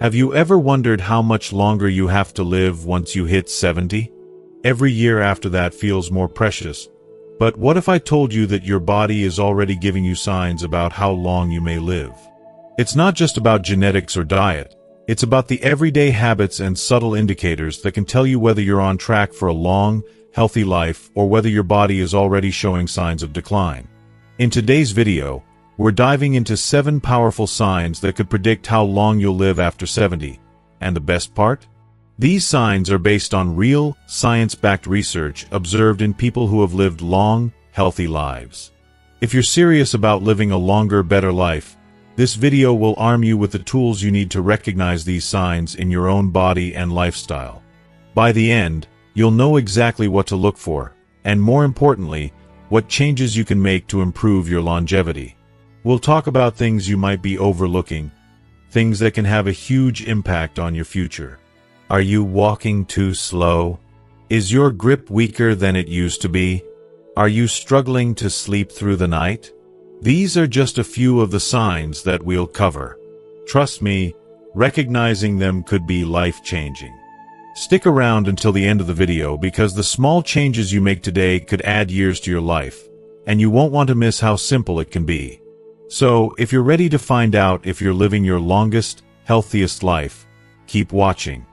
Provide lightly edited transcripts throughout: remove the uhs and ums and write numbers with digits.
Have you ever wondered how much longer you have to live once you hit 70? Every year after that feels more precious. But what if I told you that your body is already giving you signs about how long you may live? It's not just about genetics or diet. It's about the everyday habits and subtle indicators that can tell you whether you're on track for a long, healthy life or whether your body is already showing signs of decline. In today's video, we're diving into 7 powerful signs that could predict how long you'll live after 70. And the best part? These signs are based on real, science-backed research observed in people who have lived long, healthy lives. If you're serious about living a longer, better life, this video will arm you with the tools you need to recognize these signs in your own body and lifestyle. By the end, you'll know exactly what to look for, and more importantly, what changes you can make to improve your longevity. We'll talk about things you might be overlooking, things that can have a huge impact on your future. Are you walking too slow? Is your grip weaker than it used to be? Are you struggling to sleep through the night? These are just a few of the signs that we'll cover. Trust me, recognizing them could be life-changing. Stick around until the end of the video because the small changes you make today could add years to your life, and you won't want to miss how simple it can be. So, if you're ready to find out if you're living your longest, healthiest life, keep watching.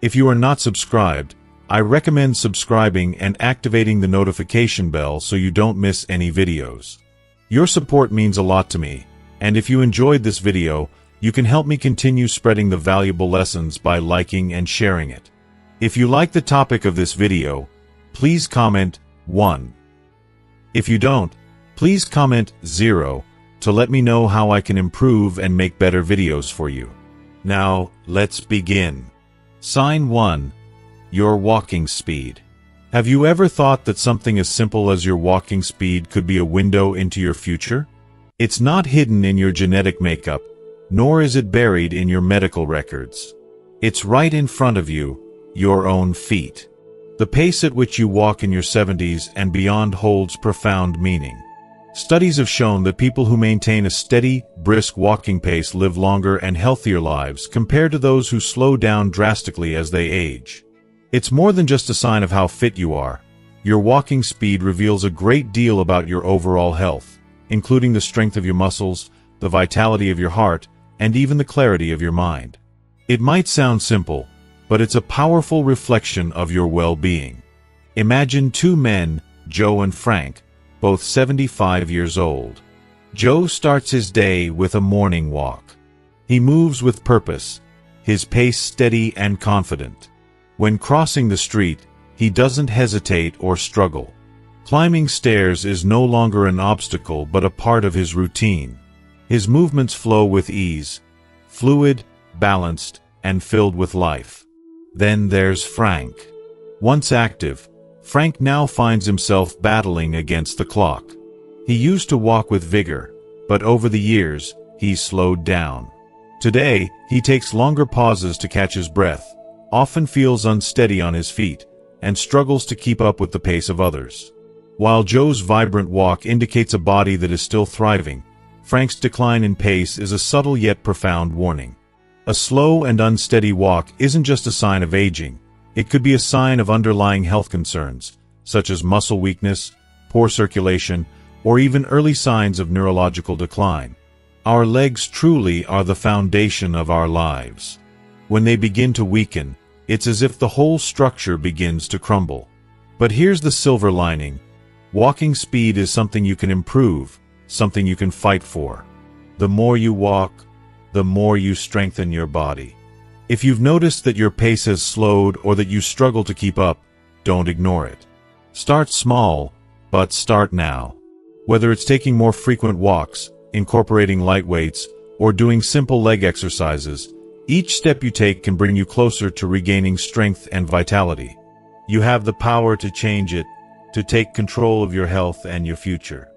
If you are not subscribed, I recommend subscribing and activating the notification bell so you don't miss any videos. Your support means a lot to me, and if you enjoyed this video, you can help me continue spreading the valuable lessons by liking and sharing it. If you like the topic of this video, please comment 1. If you don't, please comment 0. to let me know how I can improve and make better videos for you. Now, let's begin. Sign 1. Your walking speed. Have you ever thought that something as simple as your walking speed could be a window into your future? It's not hidden in your genetic makeup, nor is it buried in your medical records. It's right in front of you, your own feet. The pace at which you walk in your 70s and beyond holds profound meaning. Studies have shown that people who maintain a steady, brisk walking pace live longer and healthier lives compared to those who slow down drastically as they age. It's more than just a sign of how fit you are. Your walking speed reveals a great deal about your overall health, including the strength of your muscles, the vitality of your heart, and even the clarity of your mind. It might sound simple, but it's a powerful reflection of your well-being. Imagine 2 men, Joe and Frank, both 75 years old. Joe starts his day with a morning walk. He moves with purpose, his pace steady and confident. When crossing the street, he doesn't hesitate or struggle. Climbing stairs is no longer an obstacle but a part of his routine. His movements flow with ease, fluid, balanced, and filled with life. Then there's Frank. Once active, Frank now finds himself battling against the clock. He used to walk with vigor, but over the years, he's slowed down. Today, he takes longer pauses to catch his breath, often feels unsteady on his feet, and struggles to keep up with the pace of others. While Joe's vibrant walk indicates a body that is still thriving, Frank's decline in pace is a subtle yet profound warning. A slow and unsteady walk isn't just a sign of aging. It could be a sign of underlying health concerns, such as muscle weakness, poor circulation, or even early signs of neurological decline. Our legs truly are the foundation of our lives. When they begin to weaken, it's as if the whole structure begins to crumble. But here's the silver lining. Walking speed is something you can improve, something you can fight for. The more you walk, the more you strengthen your body. If you've noticed that your pace has slowed or that you struggle to keep up, don't ignore it. Start small, but start now. Whether it's taking more frequent walks, incorporating light weights, or doing simple leg exercises, each step you take can bring you closer to regaining strength and vitality. You have the power to change it, to take control of your health and your future.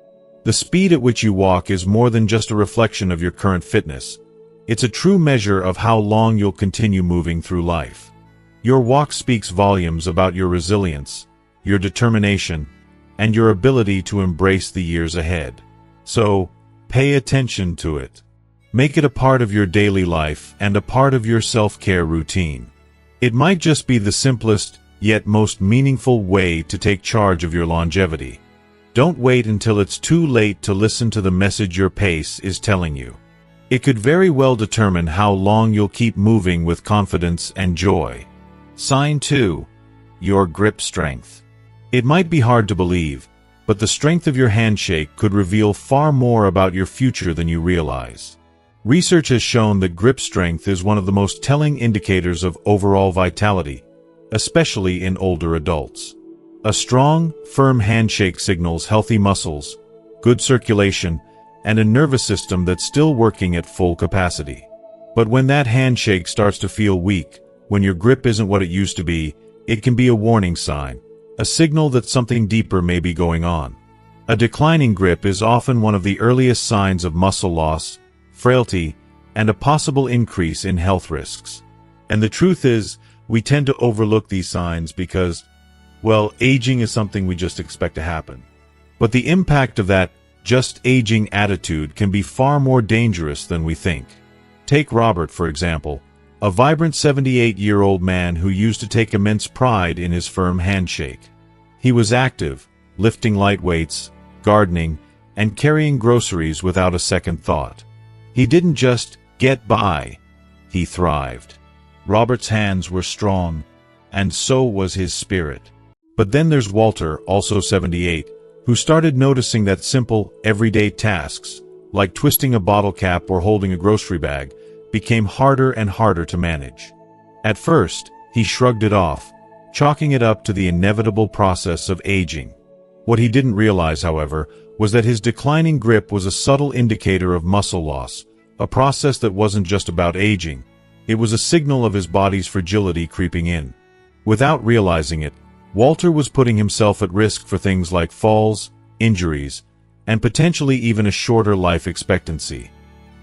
The speed at which you walk is more than just a reflection of your current fitness. It's a true measure of how long you'll continue moving through life. Your walk speaks volumes about your resilience, your determination, and your ability to embrace the years ahead. So, pay attention to it. Make it a part of your daily life and a part of your self-care routine. It might just be the simplest, yet most meaningful way to take charge of your longevity. Don't wait until it's too late to listen to the message your pace is telling you. It could very well determine how long you'll keep moving with confidence and joy. Sign 2. Your grip strength. It might be hard to believe, but the strength of your handshake could reveal far more about your future than you realize. Research has shown that grip strength is one of the most telling indicators of overall vitality, especially in older adults. A strong, firm handshake signals healthy muscles, good circulation, and a nervous system that's still working at full capacity. But when that handshake starts to feel weak, when your grip isn't what it used to be, it can be a warning sign, a signal that something deeper may be going on. A declining grip is often one of the earliest signs of muscle loss, frailty, and a possible increase in health risks. And the truth is, we tend to overlook these signs because, well, aging is something we just expect to happen. But the impact of that just aging attitude can be far more dangerous than we think. Take Robert, for example, a vibrant 78-year-old man who used to take immense pride in his firm handshake. He was active, lifting light weights, gardening, and carrying groceries without a second thought. He didn't just get by, he thrived. Robert's hands were strong, and so was his spirit. But then there's Walter, also 78, who started noticing that simple, everyday tasks, like twisting a bottle cap or holding a grocery bag, became harder and harder to manage. At first, he shrugged it off, chalking it up to the inevitable process of aging. What he didn't realize, however, was that his declining grip was a subtle indicator of muscle loss, a process that wasn't just about aging. It was a signal of his body's fragility creeping in. Without realizing it, Walter was putting himself at risk for things like falls, injuries, and potentially even a shorter life expectancy.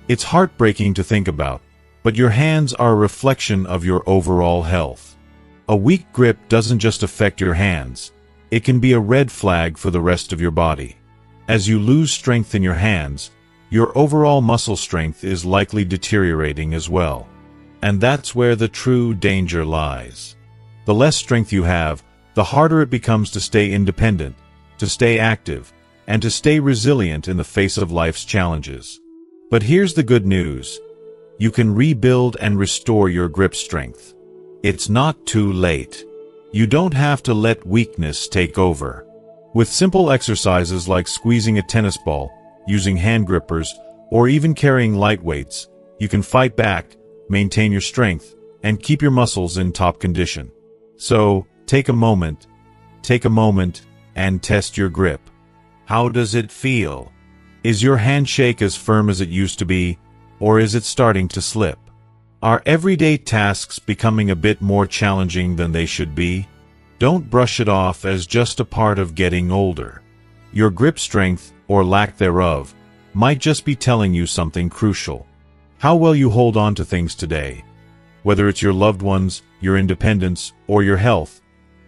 It's heartbreaking to think about, but your hands are a reflection of your overall health. A weak grip doesn't just affect your hands, it can be a red flag for the rest of your body. As you lose strength in your hands, your overall muscle strength is likely deteriorating as well. And that's where the true danger lies. The less strength you have, the harder it becomes to stay independent, to stay active, and to stay resilient in the face of life's challenges. But here's the good news. You can rebuild and restore your grip strength. It's not too late. You don't have to let weakness take over. With simple exercises like squeezing a tennis ball, using hand grippers, or even carrying light weights, you can fight back, maintain your strength, and keep your muscles in top condition. So, take a moment, and test your grip. How does it feel? Is your handshake as firm as it used to be, or is it starting to slip? Are everyday tasks becoming a bit more challenging than they should be? Don't brush it off as just a part of getting older. Your grip strength, or lack thereof, might just be telling you something crucial. How well you hold on to things today, whether it's your loved ones, your independence, or your health,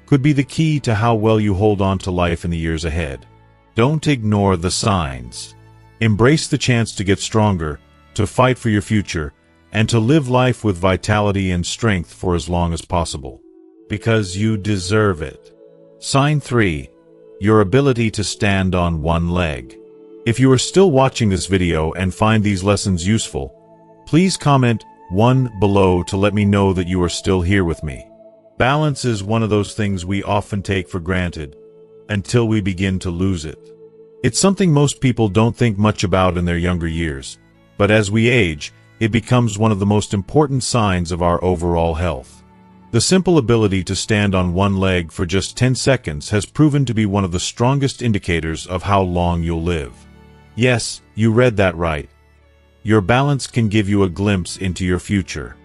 could be the key to how well you hold on to life in the years ahead. Don't ignore the signs. Embrace the chance to get stronger, to fight for your future, and to live life with vitality and strength for as long as possible. Because you deserve it. Sign 3. Your ability to stand on one leg. If you are still watching this video and find these lessons useful, please comment 1 below to let me know that you are still here with me. Balance is one of those things we often take for granted, until we begin to lose it. It's something most people don't think much about in their younger years, but as we age, it becomes one of the most important signs of our overall health. The simple ability to stand on one leg for just 10 seconds has proven to be one of the strongest indicators of how long you'll live. Yes, you read that right. Your balance can give you a glimpse into your future.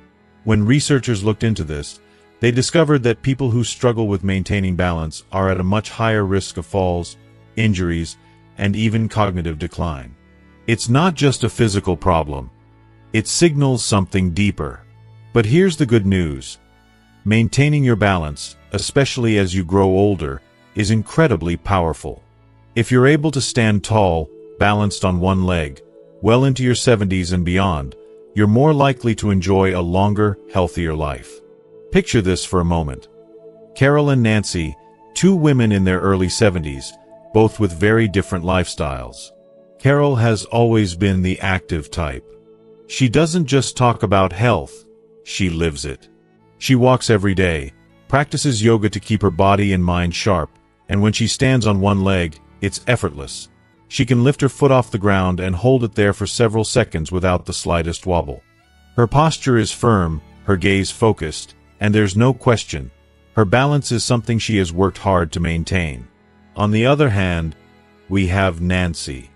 When researchers looked into this, they discovered that people who struggle with maintaining balance are at a much higher risk of falls, injuries, and even cognitive decline. It's not just a physical problem. It signals something deeper. But here's the good news. Maintaining your balance, especially as you grow older, is incredibly powerful. If you're able to stand tall, balanced on one leg, well into your 70s and beyond, you're more likely to enjoy a longer, healthier life. Picture this for a moment. Carol and Nancy, two women in their early 70s, both with very different lifestyles. Carol has always been the active type. She doesn't just talk about health, she lives it. She walks every day, practices yoga to keep her body and mind sharp, and when she stands on one leg, it's effortless. She can lift her foot off the ground and hold it there for several seconds without the slightest wobble. Her posture is firm, her gaze focused, and there's no question, her balance is something she has worked hard to maintain. On the other hand, we have Nancy.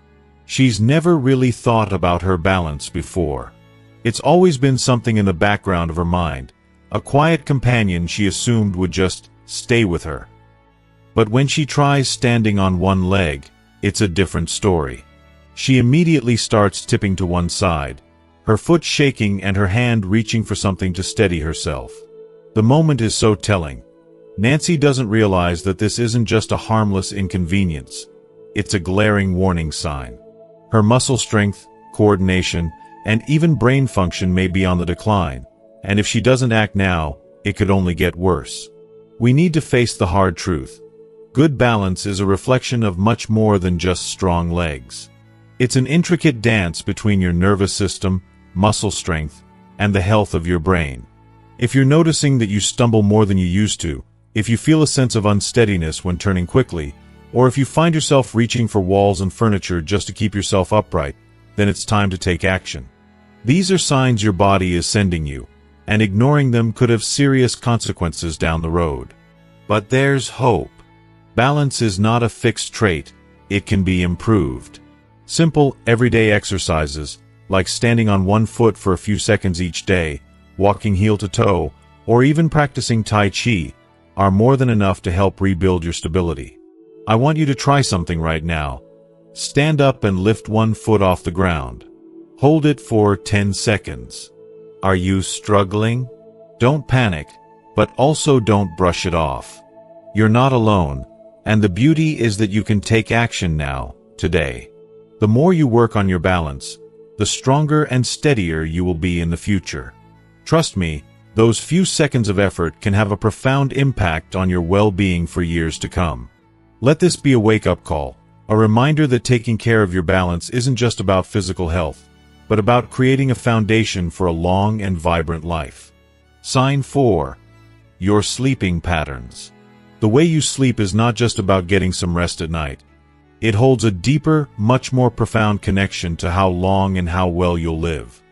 She's never really thought about her balance before. It's always been something in the background of her mind, a quiet companion she assumed would just stay with her. But when she tries standing on one leg, it's a different story. She immediately starts tipping to one side, her foot shaking and her hand reaching for something to steady herself. The moment is so telling. Nancy doesn't realize that this isn't just a harmless inconvenience. It's a glaring warning sign. Her muscle strength, coordination, and even brain function may be on the decline, and if she doesn't act now, it could only get worse. We need to face the hard truth. Good balance is a reflection of much more than just strong legs. It's an intricate dance between your nervous system, muscle strength, and the health of your brain. If you're noticing that you stumble more than you used to, if you feel a sense of unsteadiness when turning quickly, or if you find yourself reaching for walls and furniture just to keep yourself upright, then it's time to take action. These are signs your body is sending you, and ignoring them could have serious consequences down the road. But there's hope. Balance is not a fixed trait, it can be improved. Simple, everyday exercises, like standing on one foot for a few seconds each day, walking heel to toe, or even practicing Tai Chi, are more than enough to help rebuild your stability. I want you to try something right now. Stand up and lift one foot off the ground. Hold it for 10 seconds. Are you struggling? Don't panic, but also don't brush it off. You're not alone, and the beauty is that you can take action now, today. The more you work on your balance, the stronger and steadier you will be in the future. Trust me, those few seconds of effort can have a profound impact on your well-being for years to come. Let this be a wake-up call, a reminder that taking care of your balance isn't just about physical health, but about creating a foundation for a long and vibrant life. Sign 4. Your sleeping patterns. The way you sleep is not just about getting some rest at night. It holds a deeper, much more profound connection to how long and how well you'll live.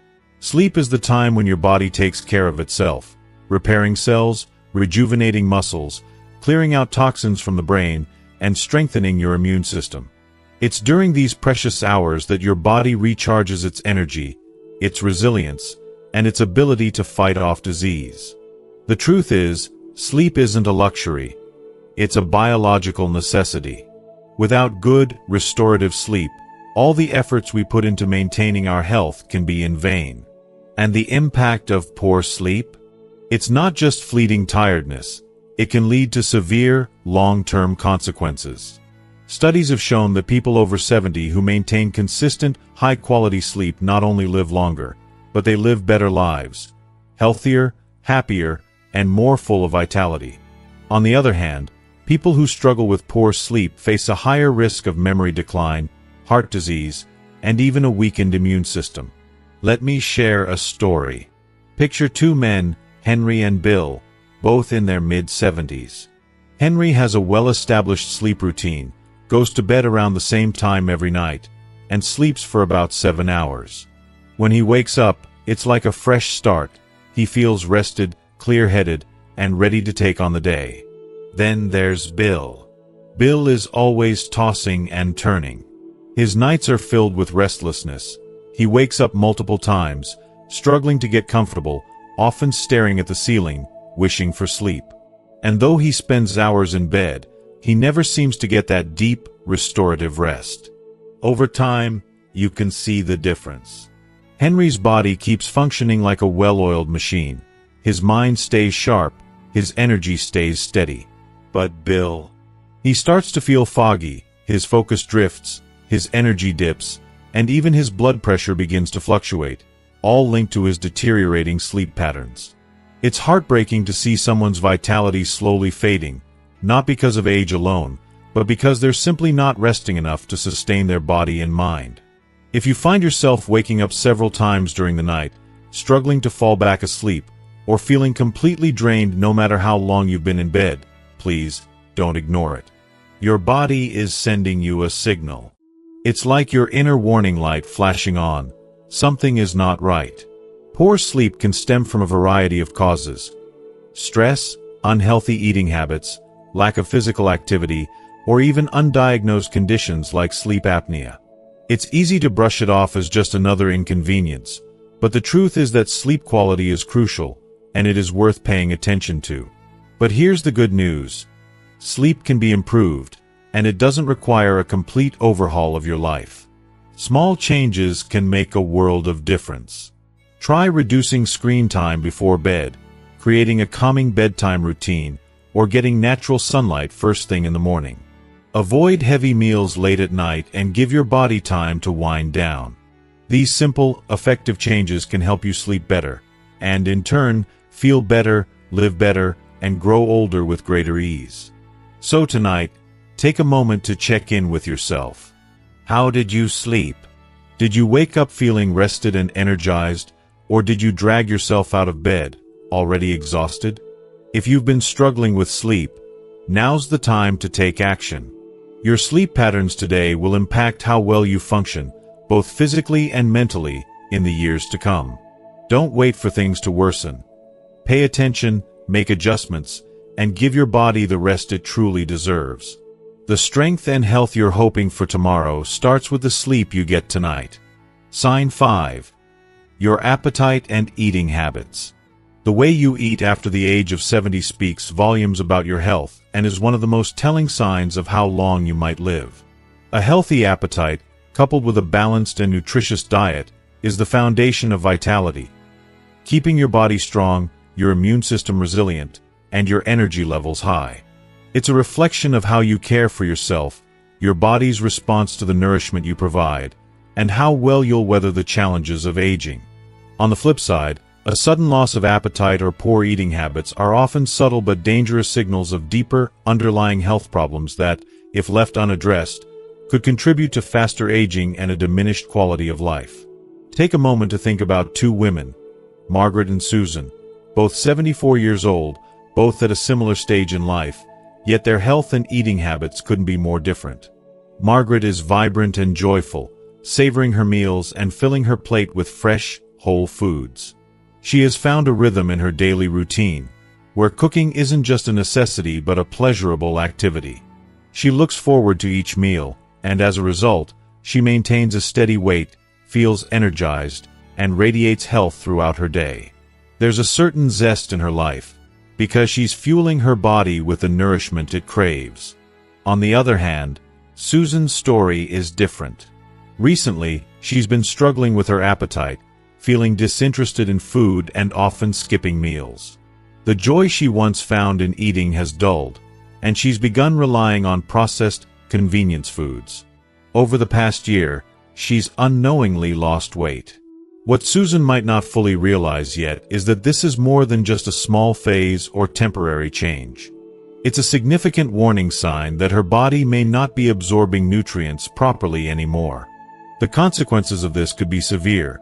Sleep is the time when your body takes care of itself, repairing cells, rejuvenating muscles, clearing out toxins from the brain, and strengthening your immune system. It's during these precious hours that your body recharges its energy, its resilience, and its ability to fight off disease. The truth is, sleep isn't a luxury. It's a biological necessity. Without good, restorative sleep, all the efforts we put into maintaining our health can be in vain. And the impact of poor sleep? It's not just fleeting tiredness. It can lead to severe, long-term consequences. Studies have shown that people over 70 who maintain consistent, high-quality sleep not only live longer, but they live better lives, healthier, happier, and more full of vitality. On the other hand, people who struggle with poor sleep face a higher risk of memory decline, heart disease, and even a weakened immune system. Let me share a story. Picture two men, Henry and Bill, both in their mid-70s. Henry has a well-established sleep routine, goes to bed around the same time every night, and sleeps for about 7 hours. When he wakes up, it's like a fresh start. He feels rested, clear-headed, and ready to take on the day. Then there's Bill. Bill is always tossing and turning. His nights are filled with restlessness. He wakes up multiple times, struggling to get comfortable, often staring at the ceiling, wishing for sleep. And though he spends hours in bed, he never seems to get that deep, restorative rest. Over time, you can see the difference. Henry's body keeps functioning like a well-oiled machine. His mind stays sharp, his energy stays steady. But Bill, he starts to feel foggy, his focus drifts, his energy dips, and even his blood pressure begins to fluctuate, all linked to his deteriorating sleep patterns. It's heartbreaking to see someone's vitality slowly fading, not because of age alone, but because they're simply not resting enough to sustain their body and mind. If you find yourself waking up several times during the night, struggling to fall back asleep, or feeling completely drained no matter how long you've been in bed, please don't ignore it. Your body is sending you a signal. It's like your inner warning light flashing on. Something is not right. Poor sleep can stem from a variety of causes: stress, unhealthy eating habits, lack of physical activity, or even undiagnosed conditions like sleep apnea. It's easy to brush it off as just another inconvenience, but the truth is that sleep quality is crucial, and it is worth paying attention to. But here's the good news. Sleep can be improved, and it doesn't require a complete overhaul of your life. Small changes can make a world of difference. Try reducing screen time before bed, creating a calming bedtime routine, or getting natural sunlight first thing in the morning. Avoid heavy meals late at night and give your body time to wind down. These simple, effective changes can help you sleep better, and in turn, feel better, live better, and grow older with greater ease. So tonight, take a moment to check in with yourself. How did you sleep? Did you wake up feeling rested and energized, or did you drag yourself out of bed, already exhausted? If you've been struggling with sleep, now's the time to take action. Your sleep patterns today will impact how well you function, both physically and mentally, in the years to come. Don't wait for things to worsen. Pay attention, make adjustments, and give your body the rest it truly deserves. The strength and health you're hoping for tomorrow starts with the sleep you get tonight. Sign 5. Your appetite and eating habits. The way you eat after the age of 70 speaks volumes about your health and is one of the most telling signs of how long you might live. A healthy appetite, coupled with a balanced and nutritious diet, is the foundation of vitality, keeping your body strong, your immune system resilient, and your energy levels high. It's a reflection of how you care for yourself, your body's response to the nourishment you provide, and how well you'll weather the challenges of aging. On the flip side, a sudden loss of appetite or poor eating habits are often subtle but dangerous signals of deeper, underlying health problems that, if left unaddressed, could contribute to faster aging and a diminished quality of life. Take a moment to think about two women, Margaret and Susan, both 74 years old, both at a similar stage in life, yet their health and eating habits couldn't be more different. Margaret is vibrant and joyful, savoring her meals and filling her plate with fresh, whole foods. She has found a rhythm in her daily routine, where cooking isn't just a necessity but a pleasurable activity. She looks forward to each meal, and as a result, she maintains a steady weight, feels energized, and radiates health throughout her day. There's a certain zest in her life, because she's fueling her body with the nourishment it craves. On the other hand, Susan's story is different. Recently, she's been struggling with her appetite, feeling disinterested in food and often skipping meals. The joy she once found in eating has dulled, and she's begun relying on processed, convenience foods. Over the past year, she's unknowingly lost weight. What Susan might not fully realize yet is that this is more than just a small phase or temporary change. It's a significant warning sign that her body may not be absorbing nutrients properly anymore. The consequences of this could be severe: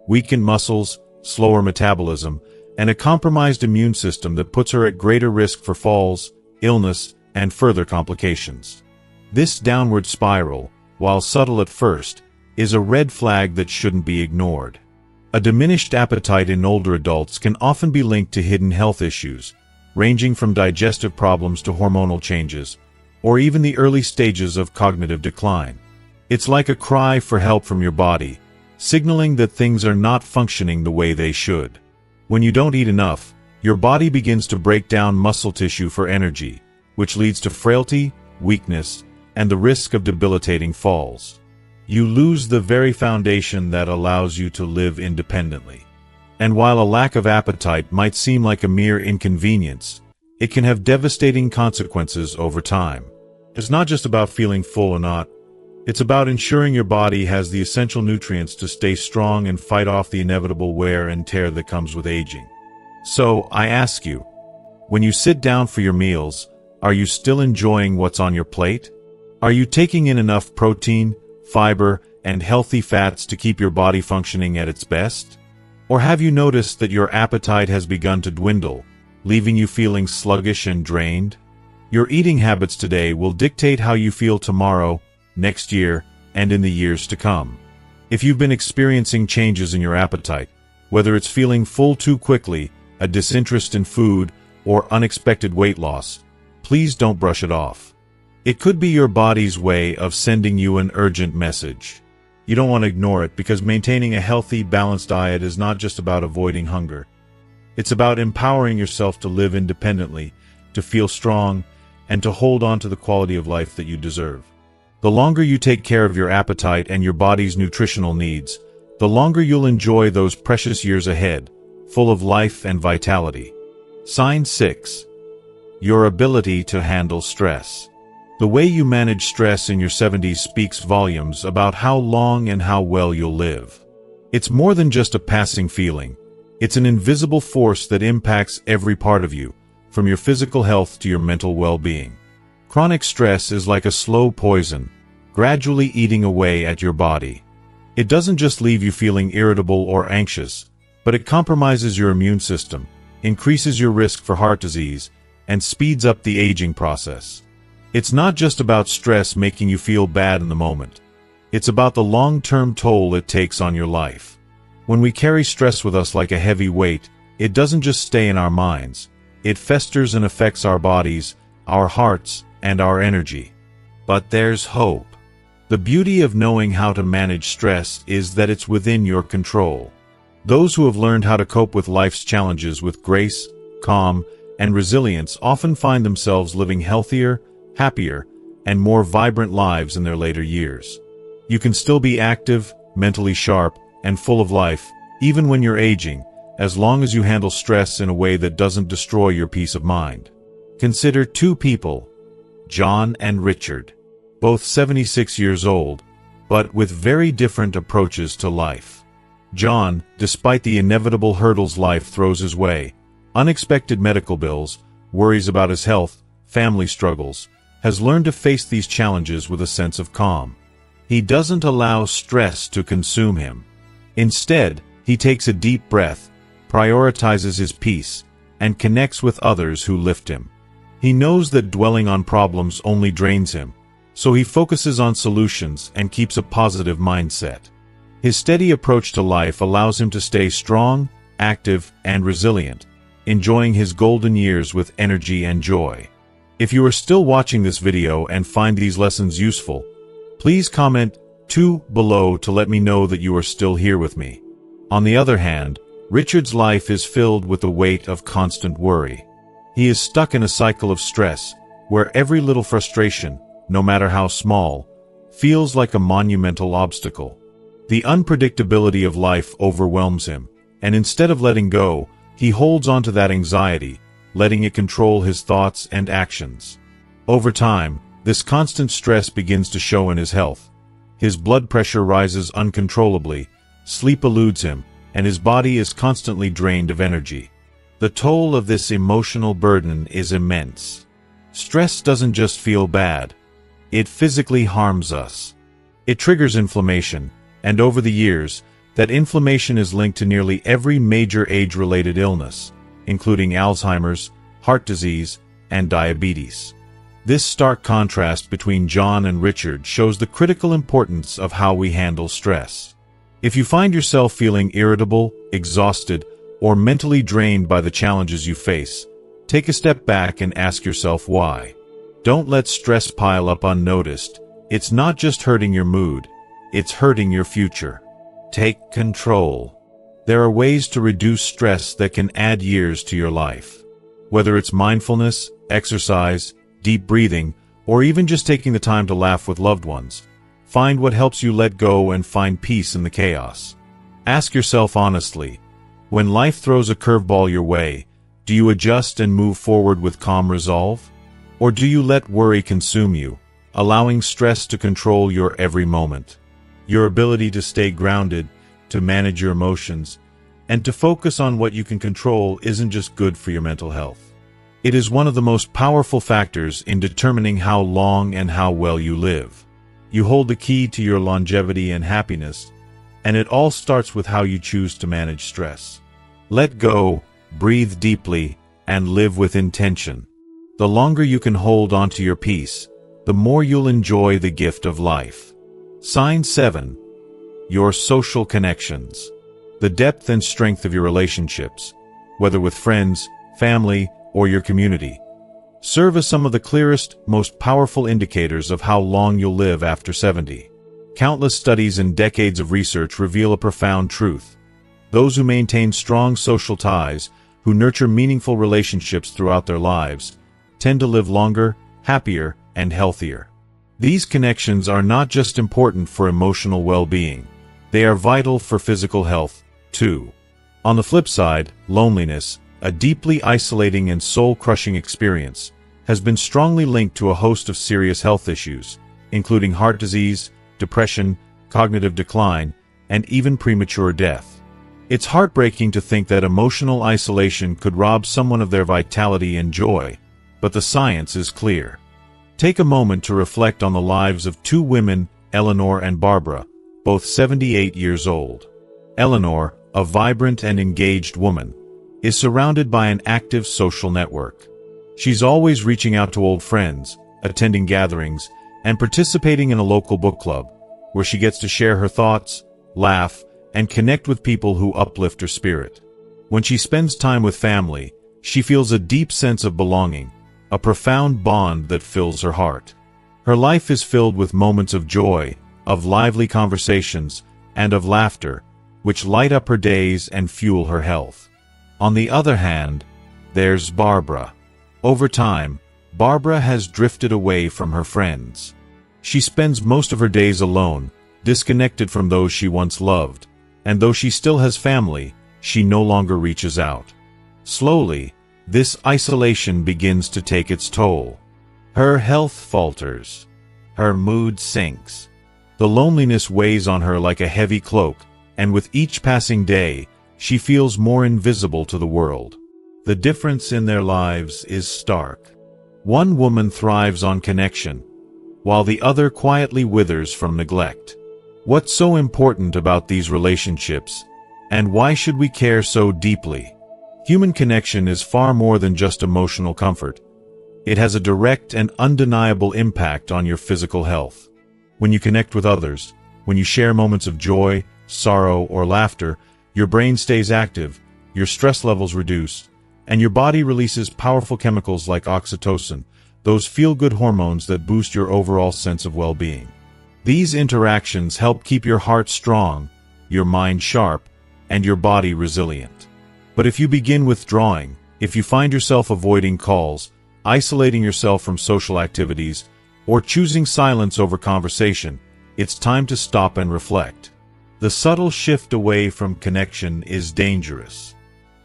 weakened muscles, slower metabolism, and a compromised immune system that puts her at greater risk for falls, illness, and further complications. This downward spiral, while subtle at first, is a red flag that shouldn't be ignored. A diminished appetite in older adults can often be linked to hidden health issues, ranging from digestive problems to hormonal changes, or even the early stages of cognitive decline. It's like a cry for help from your body, signaling that things are not functioning the way they should. When you don't eat enough, your body begins to break down muscle tissue for energy, which leads to frailty, weakness, and the risk of debilitating falls. You lose the very foundation that allows you to live independently. And while a lack of appetite might seem like a mere inconvenience, it can have devastating consequences over time. It's not just about feeling full or not. It's about ensuring your body has the essential nutrients to stay strong and fight off the inevitable wear and tear that comes with aging. So, I ask you, when you sit down for your meals, are you still enjoying what's on your plate? Are you taking in enough protein, fiber, and healthy fats to keep your body functioning at its best? Or have you noticed that your appetite has begun to dwindle, leaving you feeling sluggish and drained? Your eating habits today will dictate how you feel tomorrow, next year, and in the years to come. If you've been experiencing changes in your appetite, whether it's feeling full too quickly, a disinterest in food, or unexpected weight loss, please don't brush it off. It could be your body's way of sending you an urgent message. You don't want to ignore it, because maintaining a healthy, balanced diet is not just about avoiding hunger. It's about empowering yourself to live independently, to feel strong, and to hold on to the quality of life that you deserve. The longer you take care of your appetite and your body's nutritional needs, the longer you'll enjoy those precious years ahead, full of life and vitality. Sign 6. Your ability to handle stress. The way you manage stress in your 70s speaks volumes about how long and how well you'll live. It's more than just a passing feeling. It's an invisible force that impacts every part of you, from your physical health to your mental well-being. Chronic stress is like a slow poison, gradually eating away at your body. It doesn't just leave you feeling irritable or anxious, but it compromises your immune system, increases your risk for heart disease, and speeds up the aging process. It's not just about stress making you feel bad in the moment. It's about the long-term toll it takes on your life. When we carry stress with us like a heavy weight, it doesn't just stay in our minds. It festers and affects our bodies, our hearts, and our energy. But there's hope. The beauty of knowing how to manage stress is that it's within your control. Those who have learned how to cope with life's challenges with grace, calm, and resilience often find themselves living healthier, happier, and more vibrant lives in their later years. You can still be active, mentally sharp, and full of life, even when you're aging, as long as you handle stress in a way that doesn't destroy your peace of mind. Consider two people, John and Richard, both 76 years old, but with very different approaches to life. John, despite the inevitable hurdles life throws his way, unexpected medical bills, worries about his health, family struggles, has learned to face these challenges with a sense of calm. He doesn't allow stress to consume him. Instead, he takes a deep breath, prioritizes his peace, and connects with others who lift him. He knows that dwelling on problems only drains him, so he focuses on solutions and keeps a positive mindset. His steady approach to life allows him to stay strong, active, and resilient, enjoying his golden years with energy and joy. If you are still watching this video and find these lessons useful, please comment 2 below to let me know that you are still here with me. On the other hand, Richard's life is filled with the weight of constant worry. He is stuck in a cycle of stress, where every little frustration, no matter how small, feels like a monumental obstacle. The unpredictability of life overwhelms him, and instead of letting go, he holds on to that anxiety, letting it control his thoughts and actions. Over time, this constant stress begins to show in his health. His blood pressure rises uncontrollably, sleep eludes him, and his body is constantly drained of energy. The toll of this emotional burden is immense. Stress doesn't just feel bad. It physically harms us. It triggers inflammation, and over the years, that inflammation is linked to nearly every major age-related illness, including Alzheimer's, heart disease, and diabetes. This stark contrast between John and Richard shows the critical importance of how we handle stress. If you find yourself feeling irritable, exhausted, or mentally drained by the challenges you face, take a step back and ask yourself why. Don't let stress pile up unnoticed. It's not just hurting your mood, it's hurting your future. Take control. There are ways to reduce stress that can add years to your life. Whether it's mindfulness, exercise, deep breathing, or even just taking the time to laugh with loved ones, find what helps you let go and find peace in the chaos. Ask yourself honestly, when life throws a curveball your way, do you adjust and move forward with calm resolve? Or do you let worry consume you, allowing stress to control your every moment. Your ability to stay grounded, to manage your emotions, and to focus on what you can control isn't just good for your mental health. It is one of the most powerful factors in determining how long and how well you live. You hold the key to your longevity and happiness, and it all starts with how you choose to manage stress. Let go, breathe deeply, and live with intention. The longer you can hold onto your peace, the more you'll enjoy the gift of life. Sign 7. Your social connections. The depth and strength of your relationships, whether with friends, family, or your community, serve as some of the clearest, most powerful indicators of how long you'll live after 70. Countless studies and decades of research reveal a profound truth. Those who maintain strong social ties, who nurture meaningful relationships throughout their lives, tend to live longer, happier, and healthier. These connections are not just important for emotional well-being. They are vital for physical health, too. On the flip side, loneliness, a deeply isolating and soul-crushing experience, has been strongly linked to a host of serious health issues, including heart disease, depression, cognitive decline, and even premature death. It's heartbreaking to think that emotional isolation could rob someone of their vitality and joy, but the science is clear. Take a moment to reflect on the lives of two women, Eleanor and Barbara, both 78 years old. Eleanor, a vibrant and engaged woman, is surrounded by an active social network. She's always reaching out to old friends, attending gatherings, and participating in a local book club, where she gets to share her thoughts, laugh, and connect with people who uplift her spirit. When she spends time with family, she feels a deep sense of belonging, a profound bond that fills her heart. Her life is filled with moments of joy, of lively conversations, and of laughter, which light up her days and fuel her health. On the other hand, there's Barbara. Over time, Barbara has drifted away from her friends. She spends most of her days alone, disconnected from those she once loved, and though she still has family, she no longer reaches out. Slowly, this isolation begins to take its toll. Her health falters. Her mood sinks. The loneliness weighs on her like a heavy cloak, and with each passing day, she feels more invisible to the world. The difference in their lives is stark. One woman thrives on connection, while the other quietly withers from neglect. What's so important about these relationships, and why should we care so deeply? Human connection is far more than just emotional comfort. It has a direct and undeniable impact on your physical health. When you connect with others, when you share moments of joy, sorrow, or laughter, your brain stays active, your stress levels reduce, and your body releases powerful chemicals like oxytocin, those feel-good hormones that boost your overall sense of well-being. These interactions help keep your heart strong, your mind sharp, and your body resilient. But if you begin withdrawing, if you find yourself avoiding calls, isolating yourself from social activities, or choosing silence over conversation, it's time to stop and reflect. The subtle shift away from connection is dangerous.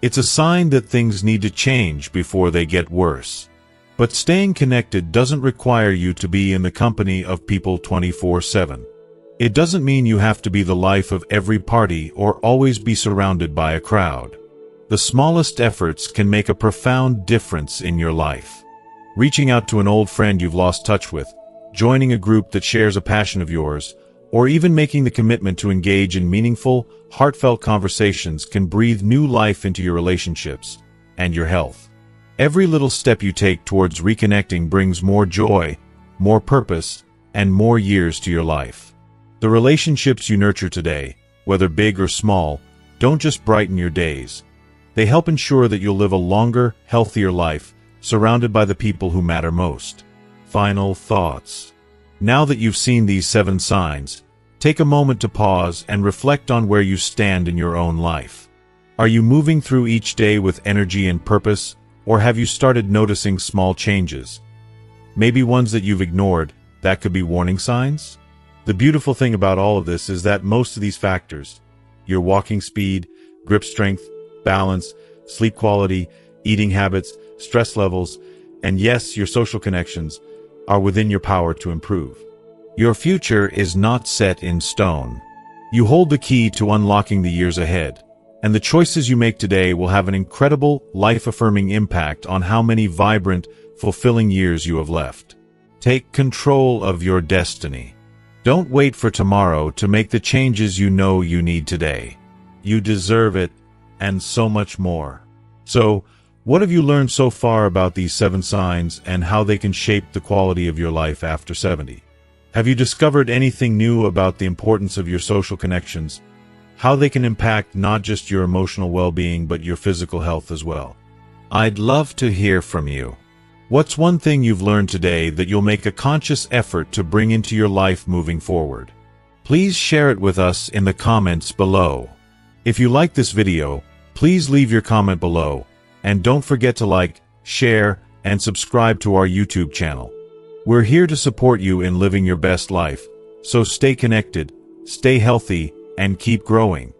It's a sign that things need to change before they get worse. But staying connected doesn't require you to be in the company of people 24/7. It doesn't mean you have to be the life of every party or always be surrounded by a crowd. The smallest efforts can make a profound difference in your life. Reaching out to an old friend you've lost touch with, joining a group that shares a passion of yours, or even making the commitment to engage in meaningful, heartfelt conversations can breathe new life into your relationships and your health. Every little step you take towards reconnecting brings more joy, more purpose, and more years to your life. The relationships you nurture today, whether big or small, don't just brighten your days. They help ensure that you'll live a longer, healthier life, surrounded by the people who matter most. Final thoughts. Now that you've seen these 7 signs, take a moment to pause and reflect on where you stand in your own life. Are you moving through each day with energy and purpose, or have you started noticing small changes? Maybe ones that you've ignored, that could be warning signs? The beautiful thing about all of this is that most of these factors, your walking speed, grip strength, balance, sleep quality, eating habits, stress levels, and yes, your social connections, are within your power to improve. Your future is not set in stone. You hold the key to unlocking the years ahead, and the choices you make today will have an incredible, life-affirming impact on how many vibrant, fulfilling years you have left. Take control of your destiny. Don't wait for tomorrow to make the changes you know you need today. You deserve it, and so much more. So, what have you learned so far about these 7 signs and how they can shape the quality of your life after 70? Have you discovered anything new about the importance of your social connections, how they can impact not just your emotional well-being but your physical health as well? I'd love to hear from you. What's one thing you've learned today that you'll make a conscious effort to bring into your life moving forward? Please share it with us in the comments below. If you like this video, please leave your comment below, and don't forget to like, share, and subscribe to our YouTube channel. We're here to support you in living your best life, so stay connected, stay healthy, and keep growing.